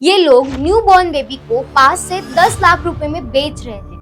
ये लोग new born baby को 5 से 10 लाख रुपए में बेच रहे थे।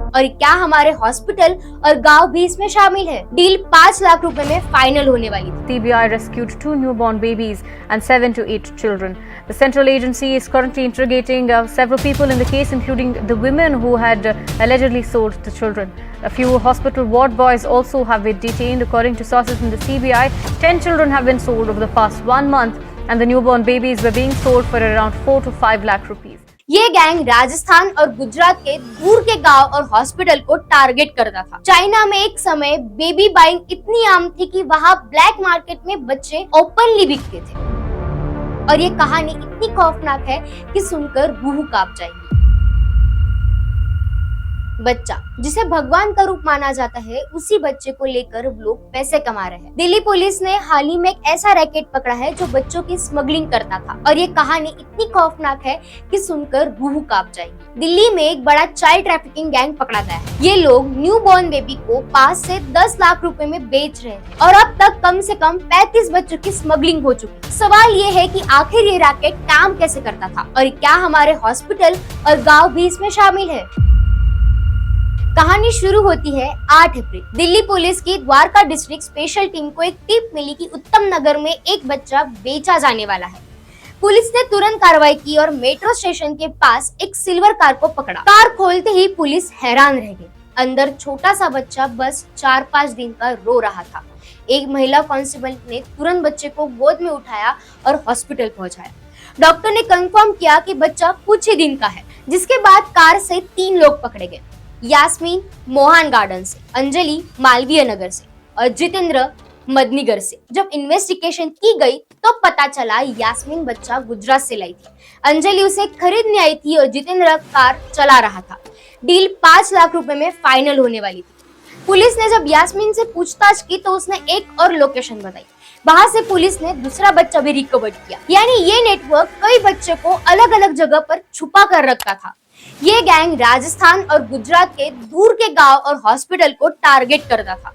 और क्या हमारे हॉस्पिटल और गांव भी इसमें शामिल है? डील 5 लाख रुपए में फाइनल होने वाली थी। CBI rescued 2 newborn babies and 7 to 8 children. The central agency is currently interrogating several people in the case, including the women who had allegedly sold the children. A few hospital ward boys also have been detained. According to sources in the CBI, 10 children have been sold over the past 1 month, and the newborn babies were being sold for around 4 to 5 lakh rupees. ये gang Rajasthan और गुजरात के दूर के गांव और hospital को target करता था। चाइना में एक समय बेबी बाइंग इतनी आम थी कि वहाँ ब्लैक मार्केट में बच्चे ओपनली बिकते थे। और ये कहानी इतनी खौफनाक है कि सुनकर रूह कांप जाएगी। बच्चा जिसे भगवान का रूप माना जाता है, उसी बच्चे को लेकर लोग पैसे कमा रहे हैं। दिल्ली पुलिस ने हाल ही में एक ऐसा रैकेट पकड़ा है जो बच्चों की स्मगलिंग करता था। और ये कहानी इतनी खौफनाक है कि सुनकर रूह कांप जाएगी। दिल्ली में एक बड़ा चाइल्ड ट्रैफिकिंग गैंग पकड़ा गया है। ये लोग न्यू बॉर्न बेबी को 5 से 10 लाख रुपए में बेच रहे हैं और अब तक कम से कम 35 बच्चों की स्मगलिंग हो चुकी है। सवाल ये है कि आखिर ये रैकेट काम कैसे करता था और क्या हमारे हॉस्पिटल और गाँव भी इसमें शामिल है? कहानी शुरू होती है 8 अप्रैल। दिल्ली पुलिस की द्वारका डिस्ट्रिक्ट स्पेशल टीम को एक टिप मिली कि उत्तम नगर में एक बच्चा बेचा जाने वाला है। पुलिस ने तुरंत कार्रवाई की और मेट्रो स्टेशन के पास एक सिल्वर कार को पकड़ा। कार खोलते ही पुलिस हैरान रह गई। अंदर छोटा सा बच्चा बस 4-5 दिन का रो रहा था। एक महिला कांस्टेबल ने तुरंत बच्चे को गोद में उठाया और हॉस्पिटल पहुंचाया। डॉक्टर ने कंफर्म किया कि बच्चा कुछ ही दिन का है। जिसके बाद कार से 3 लोग पकड़े गए। यास्मीन मोहन गार्डन से, अंजलि मालवीय नगर से और जितेंद्र मदनीगर से। जब इन्वेस्टिगेशन की गई तो पता चला यास्मीन बच्चा गुजरात से लाई थी, अंजलि उसे खरीदने आई थी और जितेंद्र कार चला रहा था। डील 5 लाख रुपए में फाइनल होने वाली थी। पुलिस ने जब यास्मीन से पूछताछ की तो उसने एक और लोकेशन बताई। वहां से पुलिस ने दूसरा बच्चा भी रिकवर किया। यानी ये नेटवर्क कई बच्चे को अलग अलग जगह पर छुपा कर रखता था। ये गैंग राजस्थान और गुजरात के दूर के गांव और हॉस्पिटल को टारगेट करता था।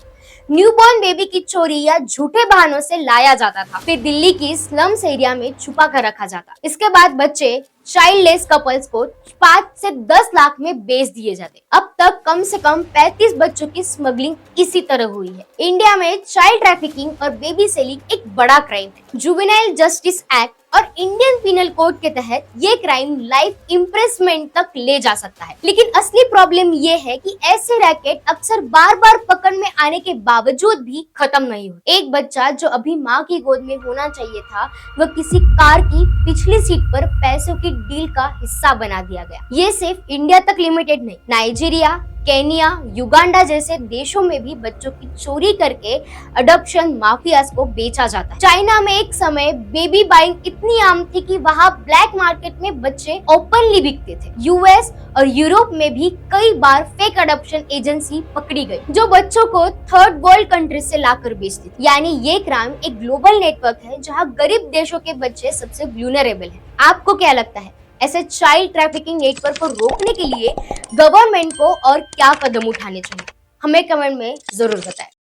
न्यूबॉर्न बेबी की चोरी या झूठे बहानों से लाया जाता था, फिर दिल्ली की स्लम्स एरिया में छुपा कर रखा जाता। इसके बाद बच्चे चाइल्डलेस कपल्स को 5 से 10 लाख में बेच दिए जाते। अब तक कम से कम 35 बच्चों की स्मगलिंग इसी तरह हुई है। इंडिया में चाइल्ड ट्रैफिकिंग और बेबी सेलिंग एक बड़ा क्राइम है। जुवेनाइल जस्टिस एक्ट और इंडियन पिनल कोड के तहत ये क्राइम लाइफ इम्प्रेसमेंट तक ले जा सकता है। लेकिन असली प्रॉब्लम ये है कि ऐसे रैकेट अक्सर बार बार पकड़ में आने के बावजूद भी खत्म नहीं होते। एक बच्चा जो अभी माँ की गोद में होना चाहिए था, वह किसी कार की पिछली सीट पर पैसों की डील का हिस्सा बना दिया गया। ये सिर्फ इंडिया तक लिमिटेड नहीं, नाइजीरिया, केनिया, युगांडा जैसे देशों में भी बच्चों की चोरी करके अडॉप्शन माफियाज को बेचा जाता है। चाइना में एक समय बेबी बाइंग इतनी आम थी कि वहाँ ब्लैक मार्केट में बच्चे ओपनली बिकते थे। यूएस और यूरोप में भी कई बार फेक अडॉप्शन एजेंसी पकड़ी गई जो बच्चों को थर्ड वर्ल्ड कंट्रीज से लाकर बेचती थी। यानी ये क्राइम एक ग्लोबल नेटवर्क है जहाँ गरीब देशों के बच्चे सबसे वल्नरेबल हैं। आपको क्या लगता है, ऐसे चाइल्ड ट्रैफिकिंग नेटवर्क को रोकने के लिए गवर्नमेंट को और क्या कदम उठाने चाहिए? हमें कमेंट में जरूर बताएं।